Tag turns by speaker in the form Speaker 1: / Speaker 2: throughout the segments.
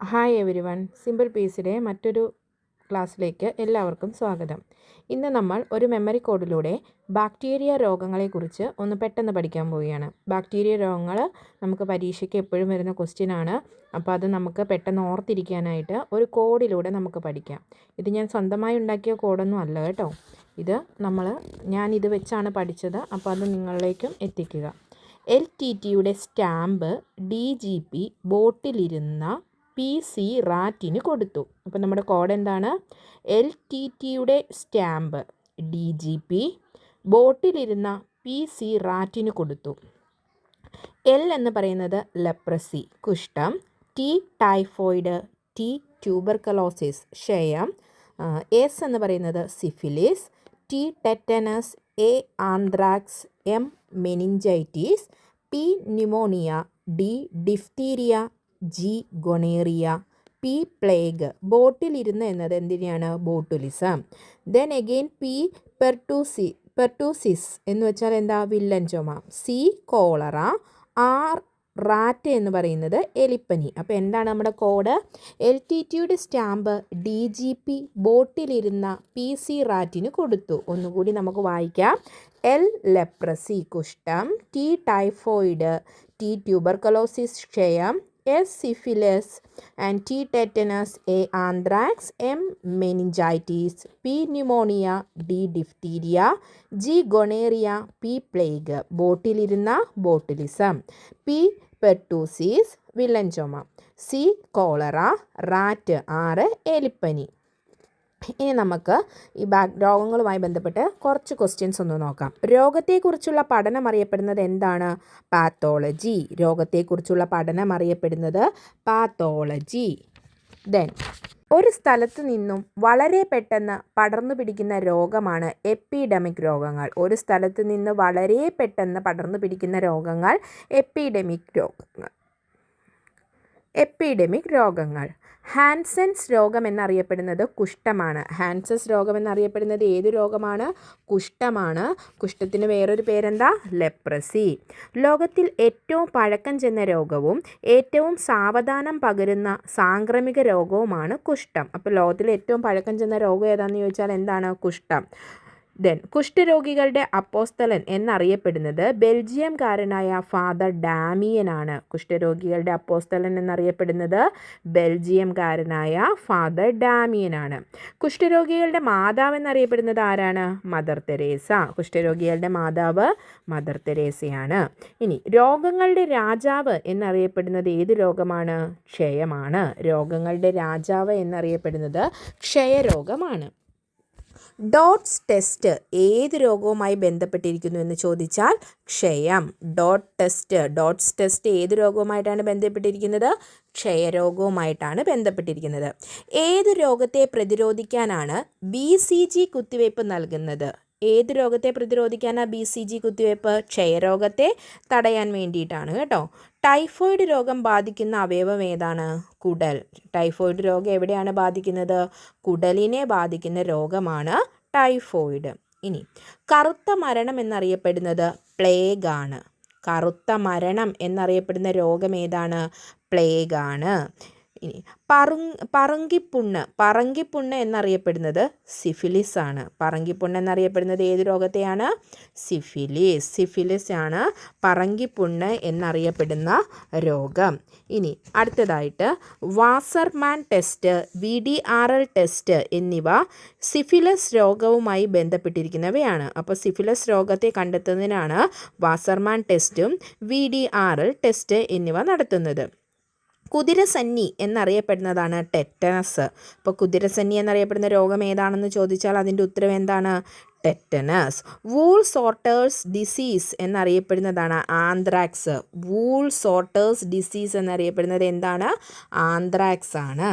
Speaker 1: Hi every one, simple പീസിലെ മറ്റൊരു ക്ലാസ്സിലേക്ക് എല്ലാവർക്കും സ്വാഗതം. ഇന്ന് നമ്മൾ ഒരു മെമ്മറി കോഡിലൂടെ ബാക്ടീരിയ രോഗങ്ങളെക്കുറിച്ച് ഒന്ന് പെട്ടെന്ന് പഠിക്കാൻ പോവുകയാണ്. ബാക്ടീരിയ രോഗങ്ങൾ നമുക്ക് പരീക്ഷയ്ക്ക് എപ്പോഴും വരുന്ന ക്വസ്റ്റ്യനാണ്. അപ്പോൾ അത് നമുക്ക് പെട്ടെന്ന് ഓർത്തിരിക്കാനായിട്ട് ഒരു കോഡിലൂടെ നമുക്ക് പഠിക്കാം. ഇത് ഞാൻ സ്വന്തമായി ഉണ്ടാക്കിയ കോഡൊന്നും അല്ല കേട്ടോ. ഞാനിത് വെച്ചാണ് പഠിച്ചത്. അപ്പോൾ അത് നിങ്ങളിലേക്കും എത്തിക്കുക. LTTയുടെ സ്റ്റാമ്പ് DGP ബോട്ടിലിരുന്ന PC റാറ്റിന് കൊടുത്തു. അപ്പോൾ നമ്മുടെ കോഡ് എന്താണ്? LTTയുടെ സ്റ്റാമ്പ് DGP ബോട്ടിലിരുന്ന PC റാറ്റിന് കൊടുത്തു. L എന്ന് പറയുന്നത് ലെപ്രസി, കുഷ്ഠം. T ടൈഫോയിഡ്, T ട്യൂബർക്കലോസിസ്, ക്ഷയം. S എന്ന് പറയുന്നത് syphilis, T tetanus, A anthrax, M meningitis, P pneumonia, D diphtheria, G gonorrhoea, P plague. ബോട്ടിലിരുന്ന് എന്നത് എന്തിനാണ്? Botulism. Then again P pertussis എന്ന് വെച്ചാൽ എന്താ? വില്ലൻ ചുമ. C കോളറ, R റാറ്റ് എന്ന് പറയുന്നത് എലിപ്പനി. അപ്പോൾ എന്താണ് നമ്മുടെ കോഡ്? LTTയുടെ സ്റ്റാമ്പ് DGP ബോട്ടിലിരുന്ന PC റാറ്റിന് കൊടുത്തു. ഒന്നുകൂടി നമുക്ക് വായിക്കാം. L ലെപ്രസി, കുഷ്ഠം. T ടൈഫോയിഡ്, T ട്യൂബർക്കലോസിസ്, ക്ഷയം. S syphilis and T tetanus, A anthrax, M meningitis, P pneumonia, D diphtheria, G gonorrhea, P plague. ബോട്ടിലിരുന്ന ബോട്ടിലിസം. P പെർട്ടൂസിസ്, വില്ലൻ ചുമ. C cholera, rat. R എലിപ്പനി. ഇനി നമുക്ക് ഈ രോഗങ്ങളുമായി ബന്ധപ്പെട്ട് കുറച്ച് ക്വസ്റ്റ്യൻസ് ഒന്ന് നോക്കാം. രോഗത്തെക്കുറിച്ചുള്ള പഠനം അറിയപ്പെടുന്നത് എന്താണ്? പാത്തോളജി. രോഗത്തെക്കുറിച്ചുള്ള പഠനം അറിയപ്പെടുന്നത് പാത്തോളജി. ദെൻ ഒരു സ്ഥലത്ത് നിന്നും വളരെ പെട്ടെന്ന് പടർന്നു പിടിക്കുന്ന രോഗമാണ് എപ്പിഡമിക് രോഗങ്ങൾ. ഒരു സ്ഥലത്ത് നിന്ന് വളരെ പെട്ടെന്ന് പടർന്നു പിടിക്കുന്ന രോഗങ്ങൾ എപ്പിഡമിക് രോഗങ്ങൾ. ഹാൻസൻസ് രോഗം എന്നറിയപ്പെടുന്നത് കുഷ്ഠമാണ്. ഹാൻസൻസ് രോഗം എന്നറിയപ്പെടുന്നത് ഏത് രോഗമാണ്? കുഷ്ഠമാണ്. കുഷ്ഠത്തിന് വേറൊരു പേരെന്താ? ലെപ്രസി. ലോകത്തിൽ ഏറ്റവും പഴക്കം ചെന്ന രോഗവും ഏറ്റവും സാവധാനം പകരുന്ന സാംക്രമിക രോഗവുമാണ് കുഷ്ഠം. അപ്പോൾ ലോകത്തിൽ ഏറ്റവും പഴക്കം ചെന്ന രോഗം ഏതാണെന്ന് ചോദിച്ചാൽ എന്താണ്? കുഷ്ഠം. ദെൻ കുഷ്ഠരോഗികളുടെ അപ്പോസ്തലൻ എന്നറിയപ്പെടുന്നത് ബെൽജിയംകാരനായ ഫാദർ ഡാമിയനാണ്. കുഷ്ഠരോഗികളുടെ അപ്പോസ്തലൻ എന്നറിയപ്പെടുന്നത് ബെൽജിയംകാരനായ ഫാദർ ഡാമിയനാണ്. കുഷ്ഠരോഗികളുടെ മാതാവ് എന്നറിയപ്പെടുന്നത് ആരാണ്? Mother Teresa. കുഷ്ഠരോഗികളുടെ മാതാവ് മദർ തെരേസയാണ്. ഇനി രോഗങ്ങളുടെ രാജാവ് എന്നറിയപ്പെടുന്നത് ഏത് രോഗമാണ്? ക്ഷയമാണ്. രോഗങ്ങളുടെ രാജാവ് എന്നറിയപ്പെടുന്നത് ക്ഷയരോഗമാണ്. ഡോട്ട്സ് ടെസ്റ്റ് ഏത് രോഗവുമായി ബന്ധപ്പെട്ടിരിക്കുന്നു എന്ന് ചോദിച്ചാൽ ക്ഷയം. ഡോട്ട്സ് ടെസ്റ്റ് ഏത് രോഗവുമായിട്ടാണ് ബന്ധപ്പെട്ടിരിക്കുന്നത്? ക്ഷയരോഗവുമായിട്ടാണ് ബന്ധപ്പെട്ടിരിക്കുന്നത്. ഏത് രോഗത്തെ പ്രതിരോധിക്കാനാണ് BCG കുത്തിവയ്പ്പ് നൽകുന്നത്? ഏത് രോഗത്തെ പ്രതിരോധിക്കാനാണ് BCG കുത്തിവയ്പ്പ്? ക്ഷയരോഗത്തെ തടയാൻ വേണ്ടിയിട്ടാണ് കേട്ടോ. ടൈഫോയിഡ് രോഗം ബാധിക്കുന്ന അവയവം ഏതാണ്? കുടൽ. ടൈഫോയിഡ് രോഗം എവിടെയാണ് ബാധിക്കുന്നത്? കുടലിനെ ബാധിക്കുന്ന രോഗമാണ് ടൈഫോയിഡ്. ഇനി കറുത്ത മരണം എന്നറിയപ്പെടുന്നത് പ്ലേഗ് ആണ്. കറുത്ത മരണം എന്നറിയപ്പെടുന്ന രോഗം ഏതാണ്? പ്ലേഗ് ആണ്. ഇനി പറങ്കിപ്പുണ്ണ് എന്നറിയപ്പെടുന്നത് സിഫിലിസ് ആണ്. പറങ്കിപ്പുണ്ണ് എന്നറിയപ്പെടുന്നത് ഏത് രോഗത്തെയാണ്? സിഫിലിസ് ആണ് പറങ്കിപ്പുണ്ണ് എന്നറിയപ്പെടുന്ന രോഗം. ഇനി അടുത്തതായിട്ട് വാസർമാൻ ടെസ്റ്റ്, VDRL ടെസ്റ്റ് എന്നിവ സിഫിലിസ് രോഗവുമായി ബന്ധപ്പെട്ടിരിക്കുന്നവയാണ്. അപ്പോൾ സിഫിലിസ് രോഗത്തെ കണ്ടെത്തുന്നതിനാണ് വാസർമാൻ ടെസ്റ്റും VDRL ടെസ്റ്റ് എന്നിവ നടത്തുന്നത്. കുതിരസന്നി എന്നറിയപ്പെടുന്നതാണ് ടെറ്റനസ്. അപ്പോൾ കുതിരസന്നി എന്നറിയപ്പെടുന്ന രോഗം ഏതാണെന്ന് ചോദിച്ചാൽ അതിൻ്റെ ഉത്തരം എന്താണ്? ടെറ്റനസ്. വൂൾ സോർട്ടേഴ്സ് ഡിസീസ് എന്നറിയപ്പെടുന്നതാണ് ആന്ത്രാക്സ്. വൂൾ സോർട്ടേഴ്സ് ഡിസീസ് എന്നറിയപ്പെടുന്നത് എന്താണ്? ആന്ത്രാക്സ് ആണ്.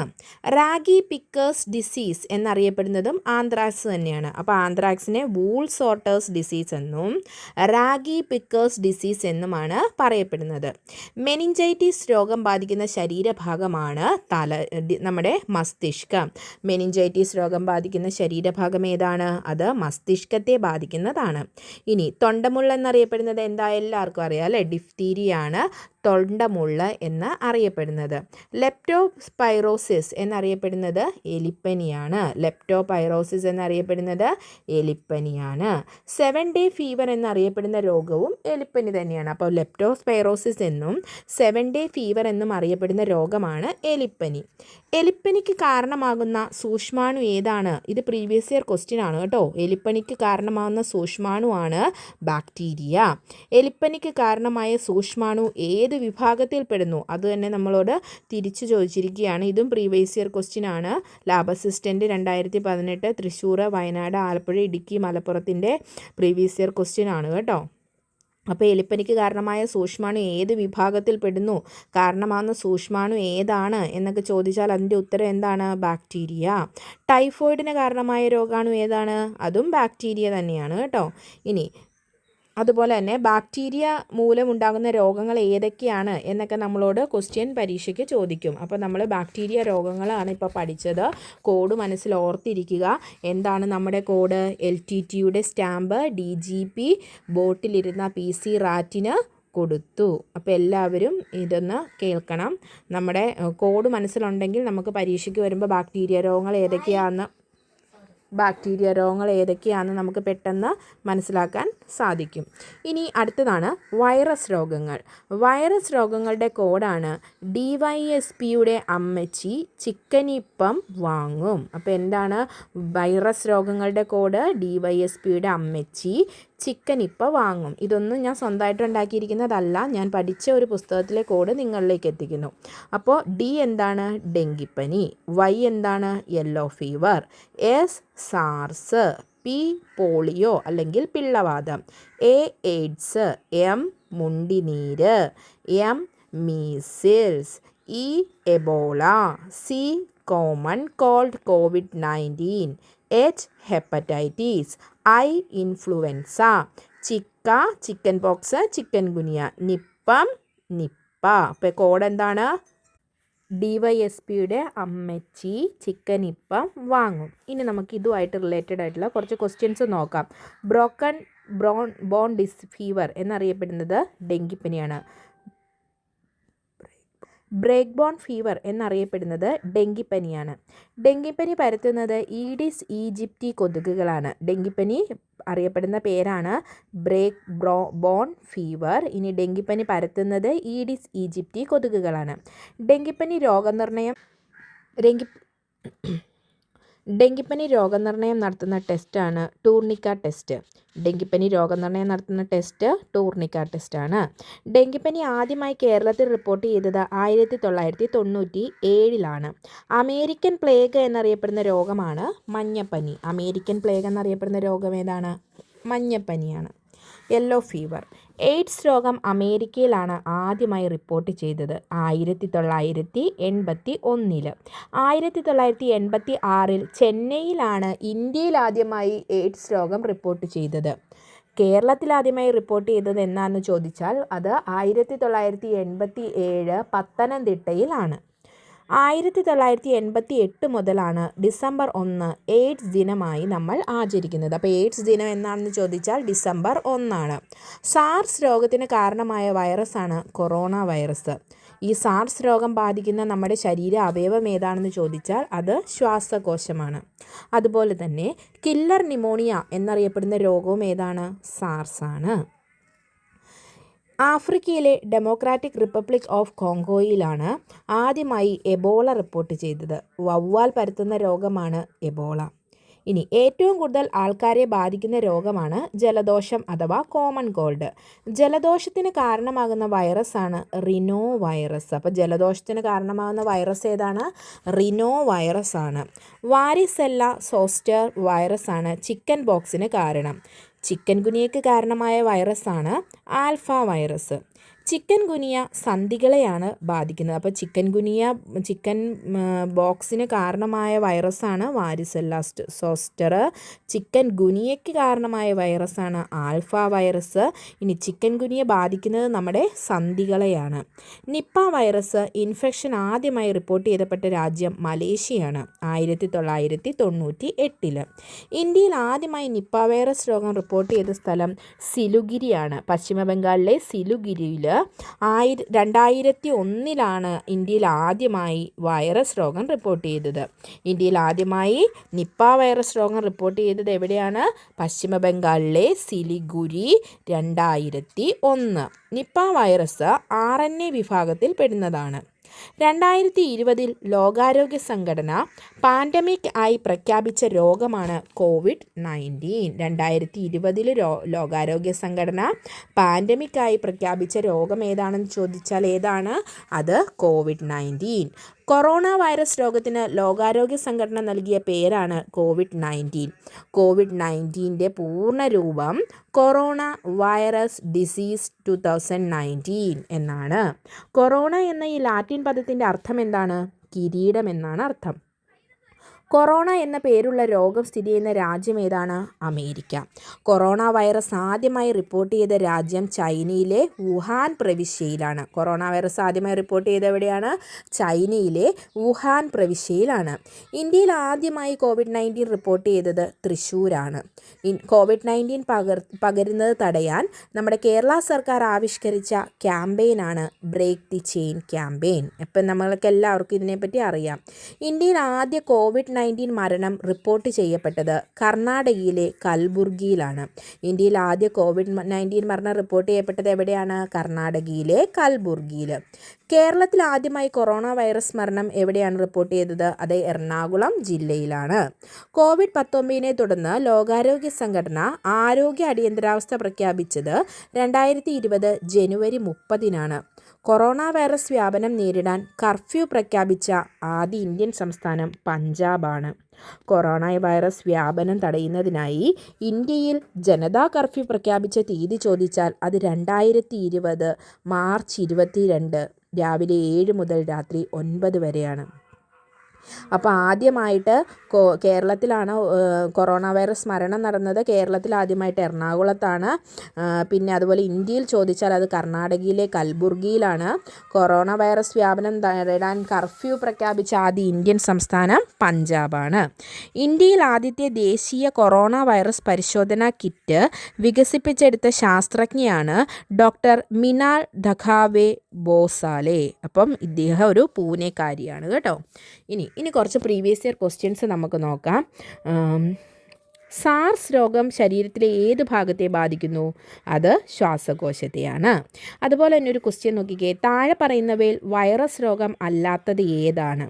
Speaker 1: റാഗി പിക്കേഴ്സ് ഡിസീസ് എന്നറിയപ്പെടുന്നതും ആന്ത്രാക്സ് തന്നെയാണ്. അപ്പോൾ ആന്ത്രാക്സിനെ വൂൾ സോർട്ടേഴ്സ് ഡിസീസ് എന്നും റാഗി പിക്കേഴ്സ് ഡിസീസ് എന്നുമാണ് പറയപ്പെടുന്നത്. മെനിഞ്ചൈറ്റിസ് രോഗം ബാധിക്കുന്ന ശരീരഭാഗമാണ് നമ്മുടെ മസ്തിഷ്കം. മെനിഞ്ചൈറ്റിസ് രോഗം ബാധിക്കുന്ന ശരീരഭാഗം ഏതാണ്? അത് മസ്തിഷ്കം. മസ്തിഷ്കത്തെ ബാധിക്കുന്നതാണ്. ഇനി തൊണ്ടമുള്ള എന്നറിയപ്പെടുന്നത് എന്താ? എല്ലാവർക്കും അറിയാം അല്ലേ? ഡിഫ്തീരിയ ആണ്. തൊണ്ടമുള്ള എന്ന് അറിയപ്പെടുന്നത്. ലെപ്റ്റോസ്പൈറോസിസ് എന്നറിയപ്പെടുന്നത് എലിപ്പനിയാണ്. ലെപ്റ്റോപൈറോസിസ് എന്നറിയപ്പെടുന്നത് എലിപ്പനിയാണ്. 7 ഡേ ഫീവർ എന്നറിയപ്പെടുന്ന രോഗവും എലിപ്പനി തന്നെയാണ്. അപ്പോൾ ലെപ്റ്റോസ്പൈറോസിസ് എന്നും 7 ഡേ ഫീവർ എന്നും അറിയപ്പെടുന്ന രോഗമാണ് എലിപ്പനി. എലിപ്പനിക്ക് കാരണമാകുന്ന സൂക്ഷ്മാണു ഏതാണ്? ഇത് പ്രീവിയസ് ഇയർ ക്വസ്റ്റ്യൻ ആണ് കേട്ടോ. എലിപ്പനിക്ക് കാരണമാകുന്ന സൂക്ഷ്മാണുവാണ് ബാക്ടീരിയ. എലിപ്പനിക്ക് കാരണമായ സൂക്ഷ്മാണു ഏത് വിഭാഗത്തിൽപ്പെടുന്നു? അത് തന്നെ നമ്മളോട് തിരിച്ചു ചോദിച്ചിരിക്കുകയാണ്. ഇതും പ്രീവിയസ് ഇയർ ക്വസ്റ്റ്യൻ ആണ്. ലാബ് അസിസ്റ്റൻറ്റ് 2018 തൃശ്ശൂർ, വയനാട്, ആലപ്പുഴ, ഇടുക്കി, മലപ്പുറത്തിൻ്റെ പ്രീവിയസ് ഇയർ ക്വസ്റ്റ്യൻ ആണ് കേട്ടോ. അപ്പോൾ എലിപ്പനിക്ക് കാരണമായ സൂക്ഷ്മാണു ഏത് വിഭാഗത്തിൽ പെടുന്നു, കാരണമാകുന്ന സൂക്ഷ്മാണു ഏതാണ് എന്നൊക്കെ ചോദിച്ചാൽ അതിൻ്റെ ഉത്തരം എന്താണ്? ബാക്ടീരിയ. ടൈഫോയിഡിന് കാരണമായ രോഗാണു ഏതാണ്? അതും ബാക്ടീരിയ തന്നെയാണ് കേട്ടോ. ഇനി അതുപോലെ തന്നെ ബാക്ടീരിയ മൂലമുണ്ടാകുന്ന രോഗങ്ങൾ ഏതൊക്കെയാണ് എന്നൊക്കെ നമ്മളോട് ക്വസ്റ്റ്യൻ പരീക്ഷയ്ക്ക് ചോദിക്കും. അപ്പോൾ നമ്മൾ ബാക്ടീരിയ രോഗങ്ങളാണ് ഇപ്പോൾ പഠിച്ചത്. കോഡ് മനസ്സിൽ ഓർത്തിരിക്കുക. എന്താണ് നമ്മുടെ കോഡ്? LTTയുടെ സ്റ്റാമ്പ് DGP ബോട്ടിലിരുന്ന PC റാറ്റിന് കൊടുത്തു. അപ്പോൾ എല്ലാവരും ഇതൊന്ന് കേൾക്കണം. നമ്മുടെ കോഡ് മനസ്സിലുണ്ടെങ്കിൽ നമുക്ക് പരീക്ഷയ്ക്ക് വരുമ്പോൾ ബാക്ടീരിയ രോഗങ്ങൾ ഏതൊക്കെയാണെന്ന് നമുക്ക് പെട്ടെന്ന് മനസ്സിലാക്കാൻ സാധിക്കും. ഇനി അടുത്തതാണ് വൈറസ് രോഗങ്ങൾ. വൈറസ് രോഗങ്ങളുടെ കോഡാണ് DYSPയുടെ അമ്മച്ചി ചിക്കനിപ്പം വാങ്ങും. അപ്പോൾ എന്താണ് വൈറസ് രോഗങ്ങളുടെ കോഡ്? DYSPയുടെ അമ്മച്ചി ചിക്കനിപ്പ വാങ്ങും. ഇതൊന്നും ഞാൻ സ്വന്തമായിട്ട് ഉണ്ടാക്കിയിരിക്കുന്നതല്ല, ഞാൻ പഠിച്ച ഒരു പുസ്തകത്തിലെ കോഡ് നിങ്ങളിലേക്ക് എത്തിക്കുന്നു. അപ്പോൾ D എന്താണ്? ഡെങ്കിപ്പനി. Y എന്താണ്? Yellow fever. S SARS. P polio അല്ലെങ്കിൽ പിള്ളവാതം. A AIDS. M മുണ്ടിനീര്. M measles. E Ebola. C common cold COVID-19. H hepatitis. I influenza. Chickenpox, chikungunya. Nipah. അപ്പോൾ കോഡ് എന്താണ്? DYSPയുടെ അമ്മച്ചി ചിക്കനിപ്പം വാങ്ങും. ഇനി നമുക്ക് ഇതുമായിട്ട് റിലേറ്റഡ് ആയിട്ടുള്ള കുറച്ച് ക്വസ്റ്റ്യൻസ് നോക്കാം. ബ്രോക്കൺ ബോൺ ഫീവർ എന്നറിയപ്പെടുന്നത് ഡെങ്കിപ്പനിയാണ്. ബ്രേക്ക് ബോൺ ഫീവർ എന്നറിയപ്പെടുന്നത് ഡെങ്കിപ്പനിയാണ്. ഡെങ്കിപ്പനി പരത്തുന്നത് ഈഡിസ് ഈജിപ്തി കൊതുകുകളാണ്. ഡെങ്കിപ്പനി അറിയപ്പെടുന്ന പേരാണ് ബ്രേക്ക് ബോൺ ഫീവർ. ഇനി ഡെങ്കിപ്പനി പരത്തുന്നത് ഈഡിസ് ഈജിപ്തി കൊതുകുകളാണ്. ഡെങ്കിപ്പനി രോഗനിർണയം നടത്തുന്ന ടെസ്റ്റാണ് ടൂർണിക്ക ടെസ്റ്റ്. ഡെങ്കിപ്പനി രോഗനിർണയം നടത്തുന്ന ടെസ്റ്റ് ടൂർണിക്ക ടെസ്റ്റാണ്. ഡെങ്കിപ്പനി ആദ്യമായി കേരളത്തിൽ റിപ്പോർട്ട് ചെയ്തത് 1997 അമേരിക്കൻ പ്ലേഗ് എന്നറിയപ്പെടുന്ന രോഗമാണ് മഞ്ഞപ്പനി. അമേരിക്കൻ പ്ലേഗ് എന്നറിയപ്പെടുന്ന രോഗം ഏതാണ്? മഞ്ഞപ്പനിയാണ്. Yellow fever. എയ്ഡ്സ് രോഗം അമേരിക്കയിലാണ് ആദ്യമായി റിപ്പോർട്ട് ചെയ്തത് 1981. 1986 ചെന്നൈയിലാണ് ഇന്ത്യയിൽ ആദ്യമായി എയ്ഡ്സ് രോഗം റിപ്പോർട്ട് ചെയ്തത്. കേരളത്തിൽ ആദ്യമായി റിപ്പോർട്ട് ചെയ്തത് എന്നാന്ന് ചോദിച്ചാൽ അത് 1987 പത്തനംതിട്ടയിലാണ്. 1988 മുതലാണ് ഡിസംബർ 1 എയ്ഡ്സ് ദിനമായി നമ്മൾ ആചരിക്കുന്നത്. അപ്പോൾ എയ്ഡ്സ് ദിനം എന്നാണെന്ന് ചോദിച്ചാൽ ഡിസംബർ 1. സാർസ് രോഗത്തിന് കാരണമായ വൈറസാണ് കൊറോണ വൈറസ്. ഈ സാർസ് രോഗം ബാധിക്കുന്ന നമ്മുടെ ശരീര അവയവം ഏതാണെന്ന് ചോദിച്ചാൽ അത് ശ്വാസകോശമാണ്. അതുപോലെ തന്നെ കില്ലർ ന്യൂമോണിയ എന്നറിയപ്പെടുന്ന രോഗവും ഏതാണ്? സാർസ് ആണ്. ആഫ്രിക്കയിലെ ഡെമോക്രാറ്റിക് റിപ്പബ്ലിക് ഓഫ് കോങ്കോയിലാണ് ആദ്യമായി എബോള റിപ്പോർട്ട് ചെയ്തത്. വവ്വാൽ പരത്തുന്ന രോഗമാണ് എബോള. ഇനി ഏറ്റവും കൂടുതൽ ആൾക്കാരെ ബാധിക്കുന്ന രോഗമാണ് ജലദോഷം അഥവാ കോമൺ കോൾഡ്. ജലദോഷത്തിന് കാരണമാകുന്ന വൈറസാണ് റിനോ വൈറസ്. അപ്പോൾ ജലദോഷത്തിന് കാരണമാകുന്ന വൈറസ് ഏതാണ്? റിനോ വൈറസ് ആണ്. വാരിസെല്ല സോസ്റ്റർ വൈറസാണ് ചിക്കൻ പോക്സിന് കാരണം. ചിക്കൻ ഗുനിയയ്ക്ക് കാരണമായ വൈറസാണ് ആൽഫ വൈറസ്. ചിക്കൻ ഗുനിയ സന്ധികളെയാണ് ബാധിക്കുന്നത്. അപ്പോൾ ചിക്കൻ ബോക്സിന് കാരണമായ വൈറസാണ് വാരിസെല്ല സോസ്റ്റർ. ചിക്കൻ ഗുനിയയ്ക്ക് കാരണമായ വൈറസാണ് ആൽഫ വൈറസ്. ഇനി ചിക്കൻ ഗുനിയ ബാധിക്കുന്നത് നമ്മുടെ സന്ധികളെയാണ്. നിപ്പ വൈറസ് ഇൻഫെക്ഷൻ ആദ്യമായി റിപ്പോർട്ട് ചെയ്യപ്പെട്ട രാജ്യം മലേഷ്യയാണ് 1998. ഇന്ത്യയിൽ ആദ്യമായി നിപ്പ വൈറസ് രോഗം റിപ്പോർട്ട് ചെയ്ത സ്ഥലം സിലുഗിരിയാണ്. പശ്ചിമ ബംഗാളിലെ സിലുഗിരിയിൽ 2001 ഇന്ത്യയിൽ ആദ്യമായി വൈറസ് രോഗം റിപ്പോർട്ട് ചെയ്തത്. ഇന്ത്യയിൽ ആദ്യമായി നിപ്പ വൈറസ് രോഗം റിപ്പോർട്ട് ചെയ്തത് എവിടെയാണ്? പശ്ചിമ ബംഗാളിലെ സിലിഗുരി 2001. നിപ്പ വൈറസ് RNA വിഭാഗത്തിൽ പെടുന്നതാണ്. 2020 ലോകാരോഗ്യ സംഘടന പാൻഡമിക് ആയി പ്രഖ്യാപിച്ച രോഗമാണ് COVID-19. 2020 ലോകാരോഗ്യ സംഘടന പാൻഡമിക് ആയി പ്രഖ്യാപിച്ച രോഗം ഏതാണെന്ന് ചോദിച്ചാൽ ഏതാണ്? അത് COVID-19. കൊറോണ വൈറസ് രോഗത്തിന് ലോകാരോഗ്യ സംഘടന നൽകിയ പേരാണ് COVID-19. COVID-19ൻ്റെ പൂർണ്ണ രൂപം കൊറോണ വൈറസ് ഡിസീസ് 2019 എന്നാണ്. കൊറോണ എന്ന ഈ ലാറ്റിൻ പദത്തിൻ്റെ അർത്ഥം എന്താണ്? കിരീടം എന്നാണ് അർത്ഥം. കൊറോണ എന്ന പേരുള്ള രോഗം സ്ഥിതി ചെയ്യുന്ന രാജ്യം ഏതാണ്? അമേരിക്ക. കൊറോണ വൈറസ് ആദ്യമായി റിപ്പോർട്ട് ചെയ്ത രാജ്യം ചൈനയിലെ വുഹാൻ പ്രവിശ്യയിലാണ്. കൊറോണ വൈറസ് ആദ്യമായി റിപ്പോർട്ട് ചെയ്ത എവിടെയാണ്? ചൈനയിലെ വുഹാൻ പ്രവിശ്യയിലാണ്. ഇന്ത്യയിൽ ആദ്യമായി COVID-19 റിപ്പോർട്ട് ചെയ്തത് തൃശ്ശൂരാണ്. COVID-19 പകരുന്നത് തടയാൻ നമ്മുടെ കേരള സർക്കാർ ആവിഷ്കരിച്ച ക്യാമ്പയിനാണ് ബ്രേക്ക് ദി ചെയിൻ ക്യാമ്പയിൻ. ഇപ്പം നമ്മൾക്ക് എല്ലാവർക്കും ഇതിനെപ്പറ്റി അറിയാം. ഇന്ത്യയിൽ ആദ്യ COVID-19 മരണം റിപ്പോർട്ട് ചെയ്യപ്പെട്ടത് കർണാടകയിലെ കൽബുർഗിയിലാണ്. ഇന്ത്യയിൽ ആദ്യ COVID-19 മരണം റിപ്പോർട്ട് ചെയ്യപ്പെട്ടത് എവിടെയാണ്? കർണാടകയിലെ കൽബുർഗിയിൽ. കേരളത്തിൽ ആദ്യമായി കൊറോണ വൈറസ് മരണം എവിടെയാണ് റിപ്പോർട്ട് ചെയ്തത്? അത് എറണാകുളം ജില്ലയിലാണ്. COVID-19 തുടർന്ന് ലോകാരോഗ്യ സംഘടന ആരോഗ്യ അടിയന്തരാവസ്ഥ പ്രഖ്യാപിച്ചത് 2020 ജനുവരി 30 കൊറോണ വൈറസ് വ്യാപനം നേരിടാൻ കർഫ്യൂ പ്രഖ്യാപിച്ച ആദ്യ ഇന്ത്യൻ സംസ്ഥാനം പഞ്ചാബാണ്. കൊറോണ വൈറസ് വ്യാപനം തടയുന്നതിനായി ഇന്ത്യയിൽ ജനതാ കർഫ്യൂ പ്രഖ്യാപിച്ച തീയതി ചോദിച്ചാൽ അത് 2020 മാർച്ച് 22 രാവിലെ 7 മുതൽ രാത്രി 9 വരെയാണ്. അപ്പോൾ ആദ്യമായിട്ട് കേരളത്തിലാണ് കൊറോണ വൈറസ് മരണം നടന്നത്. കേരളത്തിൽ ആദ്യമായിട്ട് എറണാകുളത്താണ്. പിന്നെ അതുപോലെ ഇന്ത്യയിൽ ചോദിച്ചാൽ അത് കർണാടകയിലെ കൽബുർഗിയിലാണ്. കൊറോണ വൈറസ് വ്യാപനം തടയാൻ കർഫ്യൂ പ്രഖ്യാപിച്ച ആദ്യ ഇന്ത്യൻ സംസ്ഥാനം പഞ്ചാബാണ്. ഇന്ത്യയിൽ ആദ്യത്തെ ദേശീയ കൊറോണ വൈറസ് പരിശോധനാ കിറ്റ് വികസിപ്പിച്ചെടുത്ത ശാസ്ത്രജ്ഞയാണ് ഡോക്ടർ മിനാൽ ധഖാവെ ബോസാലെ. അപ്പം ഇദ്ദേഹം ഒരു പൂനെക്കാരിയാണ് കേട്ടോ. ഇനി കുറച്ച് പ്രീവിയസ് ഇയർ ക്വസ്റ്റ്യൻസ് നമുക്ക് നോക്കാം. സാർസ് രോഗം ശരീരത്തിലെ ഏത് ഭാഗത്തെ ബാധിക്കുന്നു? അത് ശ്വാസകോശത്തെയാണ്. അതുപോലെ തന്നെ ഒരു ക്വസ്റ്റ്യൻ നോക്കിക്കേ. താഴെ പറയുന്നവയിൽ വൈറസ് രോഗം അല്ലാത്തത് ഏതാണ്?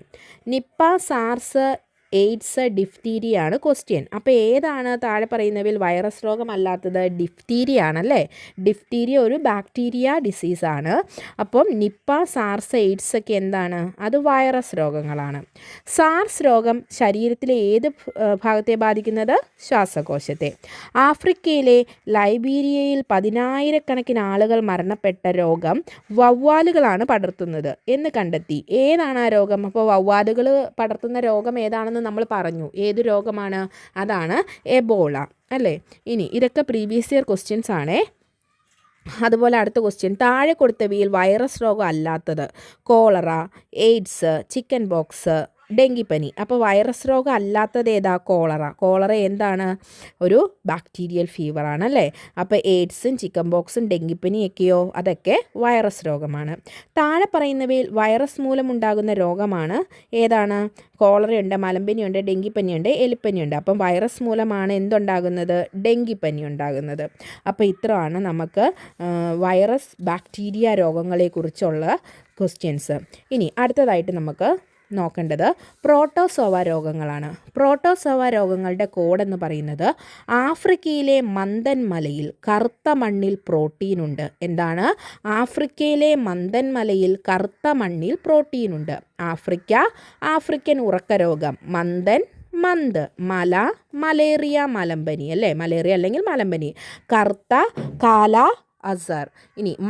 Speaker 1: നിപ്പ, സാർസ്, എയ്ഡ്സ്, ഡിഫ്തീരിയ ആണ് ക്വസ്റ്റ്യൻ. അപ്പോൾ ഏതാണ് താഴെ പറയുന്നവയിൽ വൈറസ് രോഗം അല്ലാത്തത്? ഡിഫ്തീരിയ ആണല്ലേ. ഡിഫ്തീരിയ ഒരു ബാക്ടീരിയ ഡിസീസാണ്. അപ്പം നിപ്പ, സാർസ്, എയ്ഡ്സ് ഒക്കെ എന്താണ്? അത് വൈറസ് രോഗങ്ങളാണ്. സാർസ് രോഗം ശരീരത്തിലെ ഏത് ഭാഗത്തെ ബാധിക്കുന്നത്? ശ്വാസകോശത്തെ. ആഫ്രിക്കയിലെ ലൈബീരിയയിൽ 10,000-കണക്കിന് ആളുകൾ മരണപ്പെട്ട രോഗം വവ്വാലുകളാണ് പടർത്തുന്നത് എന്ന് കണ്ടെത്തി. ഏതാണ് ആ രോഗം? അപ്പോൾ വവ്വാലുകൾ പടർത്തുന്ന രോഗം ഏതാണെന്ന് നമ്മൾ പറഞ്ഞു. ഏത് രോഗമാണ്? അതാണ് എബോള അല്ലേ. ഇതൊക്കെ പ്രീവിയസ് ഇയർ ക്വസ്റ്റ്യൻസ് ആണേ. അതുപോലെ അടുത്ത ക്വസ്റ്റ്യൻ. താഴെ കൊടുത്തവയിൽ വൈറസ് രോഗം അല്ലാത്തത്? കോളറ, എയ്ഡ്സ്, ചിക്കൻ ബോക്സ്, ഡെങ്കിപ്പനി. അപ്പോൾ വൈറസ് രോഗം അല്ലാത്തത് ഏതാ? കോളറ എന്താണ്? ഒരു ബാക്ടീരിയൽ ഫീവറാണ് അല്ലേ. അപ്പോൾ എയ്ഡ്സും ചിക്കൻ ബോക്സും ഡെങ്കിപ്പനിയൊക്കെയോ അതൊക്കെ വൈറസ് രോഗമാണ്. താഴെ പറയുന്നവയിൽ വൈറസ് മൂലമുണ്ടാകുന്ന രോഗമാണ് ഏതാണ്? കോളറയുണ്ട്, മലമ്പനിയുണ്ട്, ഡെങ്കിപ്പനിയുണ്ട്, എലിപ്പനിയുണ്ട്. അപ്പം വൈറസ് മൂലമാണ് എന്തുണ്ടാകുന്നത്? ഡെങ്കിപ്പനി ഉണ്ടാകുന്നത്. അപ്പോൾ ഇത്രയാണ് നമുക്ക് വൈറസ് ബാക്ടീരിയ രോഗങ്ങളെക്കുറിച്ചുള്ള ക്വസ്റ്റ്യൻസ്. അടുത്തതായിട്ട് നമുക്ക് നോക്കേണ്ടത് പ്രോട്ടോസോവ രോഗങ്ങളാണ്. പ്രോട്ടോസോവ രോഗങ്ങളുടെ കോഡെന്ന് പറയുന്നത് ആഫ്രിക്കയിലെ മന്ദൻ മലയിൽ കറുത്ത മണ്ണിൽ പ്രോട്ടീനുണ്ട്. എന്താണ്? ആഫ്രിക്കയിലെ മന്ദൻ മലയിൽ കറുത്ത മണ്ണിൽ പ്രോട്ടീനുണ്ട്. ആഫ്രിക്കൻ ഉറക്ക രോഗം, മന്ത്, മല, മലേറിയ, മലമ്പനി അല്ലേ. മലേറിയ അല്ലെങ്കിൽ മലമ്പനി. കറുത്ത, കാല അസർ.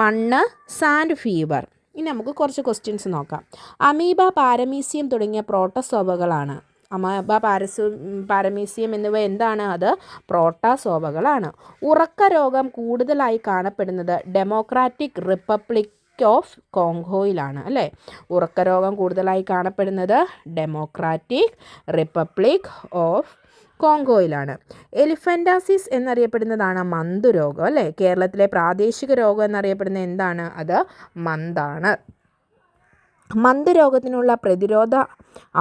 Speaker 1: മണ്ണ്, സാൻഡ് ഫീവർ. നമുക്ക് കുറച്ച് ക്വസ്റ്റ്യൻസ് നോക്കാം. അമീബ, പാരമീസിയം തുടങ്ങിയ പ്രോട്ടോസോവകളാണ്. അമീബ, പാരമീസിയം എന്നിവ എന്താണ്? അത് പ്രോട്ടോസോവകളാണ്. ഉറക്ക രോഗം കൂടുതലായി കാണപ്പെടുന്നത് ഡെമോക്രാറ്റിക് റിപ്പബ്ലിക് ഓഫ് കോങ്കോയിലാണ് അല്ലേ. ഉറക്ക രോഗം കൂടുതലായി കാണപ്പെടുന്നത് ഡെമോക്രാറ്റിക് റിപ്പബ്ലിക് ഓഫ് കോങ്കോയിലാണ്. എലിഫൻറ്റാസിസ് എന്നറിയപ്പെടുന്നതാണ് മന്തുരോഗം അല്ലേ. കേരളത്തിലെ പ്രാദേശിക രോഗം എന്നറിയപ്പെടുന്നത് എന്താണ്? അത് മന്താണ്. മന്തുരോഗത്തിനുള്ള പ്രതിരോധ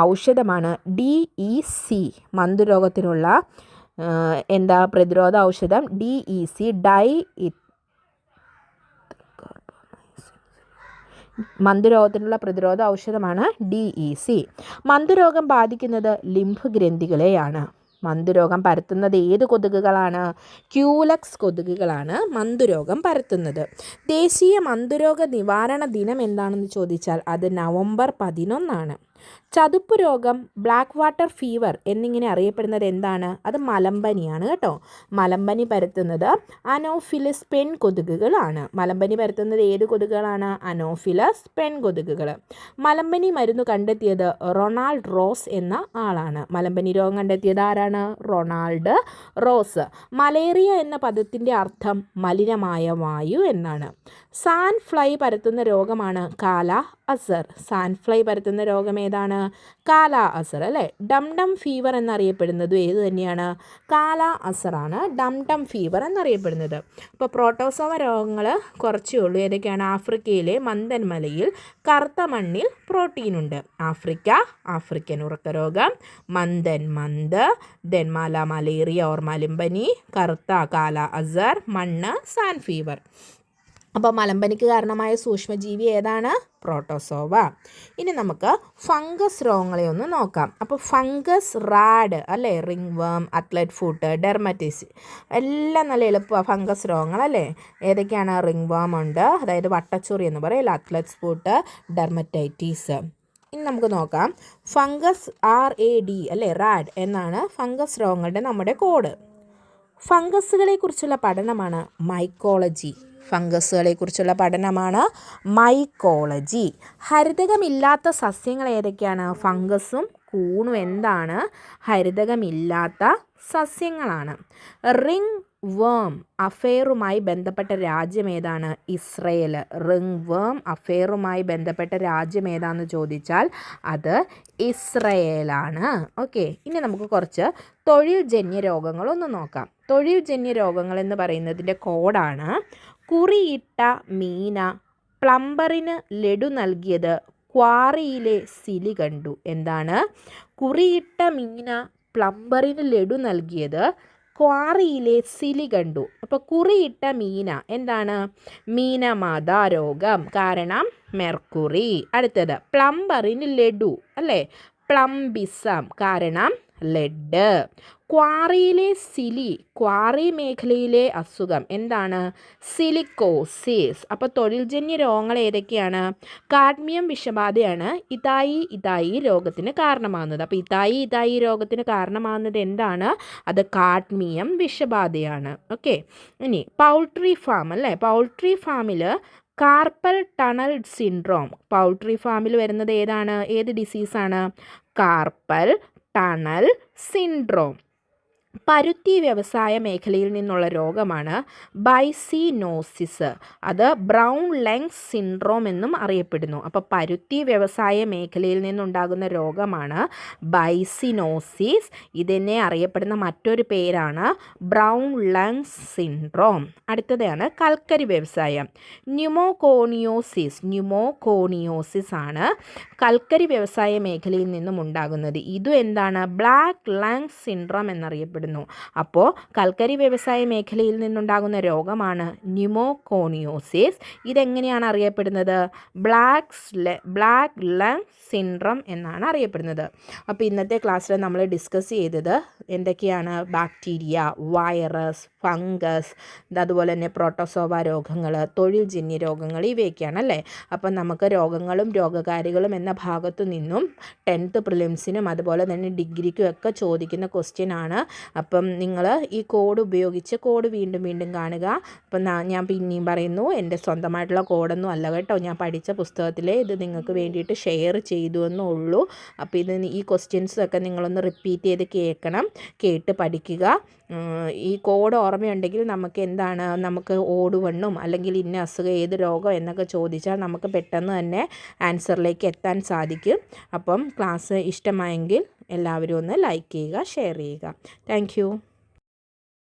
Speaker 1: ഔഷധമാണ് DEC. മന്തുരോഗത്തിനുള്ള പ്രതിരോധ ഔഷധം DEC, മന്തുരോഗത്തിനുള്ള പ്രതിരോധ ഔഷധമാണ് DEC. മന്തുരോഗം ബാധിക്കുന്നത് ലിംഫ് ഗ്രന്ഥികളെയാണ്. മന്തുരോഗം പരത്തുന്നത് ഏത് കൊതുകുകളാണ്? ക്യൂലക്സ് കൊതുകുകളാണ് മന്തുരോഗം പരത്തുന്നത്. ദേശീയ മന്തുരോഗ നിവാരണ ദിനം എന്താണെന്ന് ചോദിച്ചാൽ അത് നവംബർ 11. ചതുപ്പ് രോഗം, ബ്ലാക്ക് വാട്ടർ ഫീവർ എന്നിങ്ങനെ അറിയപ്പെടുന്നത് എന്താണ്? അത് മലമ്പനിയാണ് കേട്ടോ. മലമ്പനി പരത്തുന്നത് അനോഫിലസ് പെൺകൊതുകുകളാണ്. മലമ്പനി പരത്തുന്നത് ഏത് കൊതുകുകളാണ്? അനോഫിലസ് പെൺകൊതുകുകൾ. മലമ്പനി മരുന്ന് കണ്ടെത്തിയത് റൊണാൾഡ് റോസ് എന്ന ആളാണ്. മലമ്പനി രോഗം കണ്ടെത്തിയത് ആരാണ്? Ronald rose. മലേറിയ എന്ന പദത്തിൻ്റെ അർത്ഥം മലിനമായ വായു എന്നാണ്. സാൻ ഫ്ലൈ പരത്തുന്ന രോഗമാണ് കാല അസർ. സാൻ ഫ്ലൈ പരത്തുന്ന രോഗം ഏതാണ്? കാല അസർ അല്ലേ. ഡംഡം ഫീവർ എന്നറിയപ്പെടുന്നതും ഏത് തന്നെയാണ്? കാല അസറാണ് ഡംഡം ഫീവർ എന്നറിയപ്പെടുന്നത്. അപ്പോൾ പ്രോട്ടോസോവ രോഗങ്ങൾ കുറച്ചേ ഉള്ളൂ. ഏതൊക്കെയാണ്? ആഫ്രിക്കയിലെ മന്ദൻ മലയിൽ കറുത്ത മണ്ണിൽ പ്രോട്ടീനുണ്ട്. ആഫ്രിക്കൻ ഉറക്കരോഗം, മന്ദൻ മന്ത്, ദെൻമാല മലേറിയ ഓർ മലമ്പനി, കറുത്ത കാല അസർ, മണ്ണ് സാൻ ഫീവർ. അപ്പോൾ മലമ്പനിക്ക് കാരണമായ സൂക്ഷ്മജീവി ഏതാണ്? പ്രോട്ടോസോവ. ഇനി നമുക്ക് ഫംഗസ് രോഗങ്ങളെ ഒന്ന് നോക്കാം. അപ്പോൾ ഫംഗസ്, റാഡ് അല്ലേ, റിംഗ് വേം, അത്ലറ്റ് ഫുട്ട്, ഡെർമറ്റൈസ് എല്ലാം നല്ല എളുപ്പമാണ് ഫംഗസ് രോഗങ്ങൾ അല്ലേ. ഏതൊക്കെയാണ്? റിംഗ് വേം ഉണ്ട്, അതായത് വട്ടച്ചൊറി എന്ന് പറയില്ല, അത്ലറ്റ്സ് ഫുട്ട്, ഡെർമറ്റൈറ്റീസ്. ഇനി നമുക്ക് നോക്കാം. ഫംഗസ് RAD അല്ലേ, റാഡ് എന്നാണ് ഫംഗസ് രോഗങ്ങളുടെ നമ്മുടെ കോഡ്. ഫംഗസുകളെക്കുറിച്ചുള്ള പഠനമാണ് മൈക്കോളജി. ഫംഗസുകളെക്കുറിച്ചുള്ള പഠനമാണ് മൈക്കോളജി. ഹരിതകമില്ലാത്ത സസ്യങ്ങൾ ഏതൊക്കെയാണ്? ഫംഗസും കൂണും എന്താണ്? ഹരിതകമില്ലാത്ത സസ്യങ്ങളാണ്. റിംഗ് വേം അഫെയറുമായി ബന്ധപ്പെട്ട രാജ്യം ഏതാണ്? ഇസ്രയേൽ. റിംഗ് വേം അഫെയറുമായി ബന്ധപ്പെട്ട രാജ്യം ഏതാണെന്ന് ചോദിച്ചാൽ അത് ഇസ്രയേലാണ്. ഓക്കെ. ഇനി നമുക്ക് കുറച്ച് തൊഴിൽ ജന്യ രോഗങ്ങളൊന്ന് നോക്കാം. തൊഴിൽ ജന്യ രോഗങ്ങൾ എന്ന് പറയുന്നതിൻ്റെ കോഡാണ് കുറിയിട്ട മീന പ്ലംബറിന് ലഡു നൽകിയത് ക്വാറിയിലെ സിലി കണ്ടു. എന്താണ്? കുറിയിട്ട മീന പ്ലംബറിന് ലഡു നൽകിയത് ക്വാറിയിലെ സിലി കണ്ടു. അപ്പോൾ കുറിയിട്ട മീന എന്താണ്? മീനമാത രോഗം, കാരണം മെർക്കുറി. അടുത്തത് പ്ലംബറിന് ലഡു അല്ലേ, പ്ലംബിസം, കാരണം ലെഡ്. ക്വാറിയിലെ സിലി, ക്വാറി മേഖലയിലെ അസുഖം എന്താണ്? സിലിക്കോസിസ്. അപ്പോൾ തൊഴിൽജന്യ രോഗങ്ങൾ ഏതൊക്കെയാണ്? കാഡ്മിയം വിഷബാധയാണ് ഇതായി രോഗത്തിന് കാരണമാകുന്നത്. അപ്പോൾ ഇതായി രോഗത്തിന് കാരണമാകുന്നത് എന്താണ്? അത് കാഡ്മിയം വിഷബാധയാണ്. ഓക്കെ. ഇനി പൗൾട്രി ഫാം അല്ലേ, പൗൾട്രി ഫാമിൽ കാർപ്പൽ ടണൽ സിൻഡ്രോം. പൗൾട്രി ഫാമിൽ വരുന്നത് ഏതാണ്? ഏത് ഡിസീസാണ്? Carpal tunnel syndrome. പരുത്തി വ്യവസായ മേഖലയിൽ നിന്നുള്ള രോഗമാണ് ബൈസിനോസിസ്. അത് ബ്രൗൺ ലെങ്സ് സിൻഡ്രോം എന്നും അറിയപ്പെടുന്നു. അപ്പോൾ പരുത്തി വ്യവസായ മേഖലയിൽ നിന്നുണ്ടാകുന്ന രോഗമാണ് ബൈസിനോസിസ്. ഇതിനെ അറിയപ്പെടുന്ന മറ്റൊരു പേരാണ് ബ്രൗൺ ലെങ്സ് സിൻഡ്രോം. അടുത്തതാണ് കൽക്കരി വ്യവസായം. ന്യൂമോകോണിയോസിസ് ആണ് കൽക്കരി വ്യവസായ മേഖലയിൽ നിന്നും ഉണ്ടാകുന്നത്. ഇതും എന്താണ്? ബ്ലാക്ക് ലങ്സ് സിൻഡ്രോം എന്നറിയപ്പെടുന്നു. അപ്പോൾ കൽക്കരി വ്യവസായ മേഖലയിൽ നിന്നുണ്ടാകുന്ന രോഗമാണ് ന്യൂമോകോണിയോസിസ്. ഇതെങ്ങനെയാണ് അറിയപ്പെടുന്നത്? ബ്ലാക്ക് ലങ് സിൻഡ്രോം എന്നാണ് അറിയപ്പെടുന്നത്. അപ്പോൾ ഇന്നത്തെ ക്ലാസ്സിൽ നമ്മൾ ഡിസ്കസ് ചെയ്തത് എന്തൊക്കെയാണ്? ബാക്ടീരിയ, വൈറസ്, ഫംഗസ്, അതുപോലെ തന്നെ പ്രോട്ടോസോവ രോഗങ്ങൾ, തൊഴിൽജന്യ രോഗങ്ങൾ, ഇവയൊക്കെയാണ് അല്ലേ. അപ്പം നമുക്ക് രോഗങ്ങളും രോഗകാരികളും എന്ന ഭാഗത്തു നിന്നും 10th പ്രിലിംസിനും അതുപോലെ തന്നെ ഡിഗ്രിക്കും ഒക്കെ ചോദിക്കുന്ന ക്വസ്റ്റ്യൻ ആണ്. അപ്പം നിങ്ങൾ ഈ കോഡ് ഉപയോഗിച്ച് കോഡ് വീണ്ടും വീണ്ടും കാണുക. അപ്പം ഞാൻ പിന്നെയും പറയുന്നു, എൻ്റെ സ്വന്തമായിട്ടുള്ള കോഡൊന്നും അല്ല കേട്ടോ, ഞാൻ പഠിച്ച പുസ്തകത്തിലെ ഇത് നിങ്ങൾക്ക് വേണ്ടിയിട്ട് ഷെയർ ചെയ്തു എന്നുള്ളൂ. അപ്പോൾ ഈ ക്വസ്റ്റ്യൻസൊക്കെ നിങ്ങളൊന്ന് റിപ്പീറ്റ് ചെയ്ത് കേട്ട് പഠിക്കുക. ഈ കോഡ് ഓർമ്മയുണ്ടെങ്കിൽ നമുക്ക് ഓടുവണ്ണും അല്ലെങ്കിൽ ഇന്ന അസുഖം ഏത് രോഗം എന്നൊക്കെ ചോദിച്ചാൽ നമുക്ക് പെട്ടെന്ന് തന്നെ ആൻസറിലേക്ക് എത്താൻ സാധിക്കും. അപ്പം ക്ലാസ് ഇഷ്ടമായെങ്കിൽ എല്ലാവരും ഒന്ന് ലൈക്ക് ചെയ്യുക, ഷെയർ ചെയ്യുക. താങ്ക്